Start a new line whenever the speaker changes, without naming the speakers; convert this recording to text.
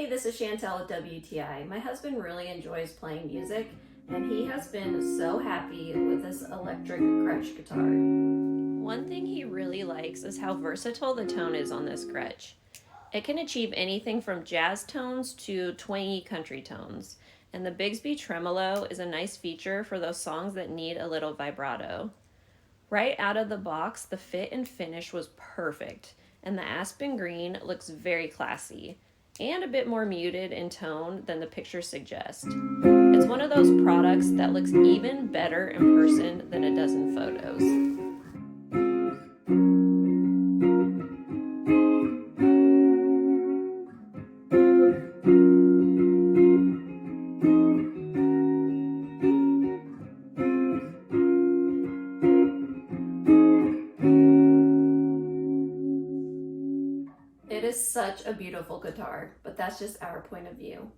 this is Chantel at WTI. My husband really enjoys playing music, and he has been so happy with this electric Gretsch guitar. One thing he really likes is how versatile the tone is on this Gretsch. It can achieve anything from jazz tones to twangy country tones, and the Bigsby tremolo is a nice feature for those songs that need a little vibrato. Right out of the box, the fit and finish was perfect, and the Aspen green looks very classy and a bit more muted in tone than the pictures suggest. It's one of those products that looks even better in person than it does in photos. It is such a beautiful guitar, but that's just our point of view.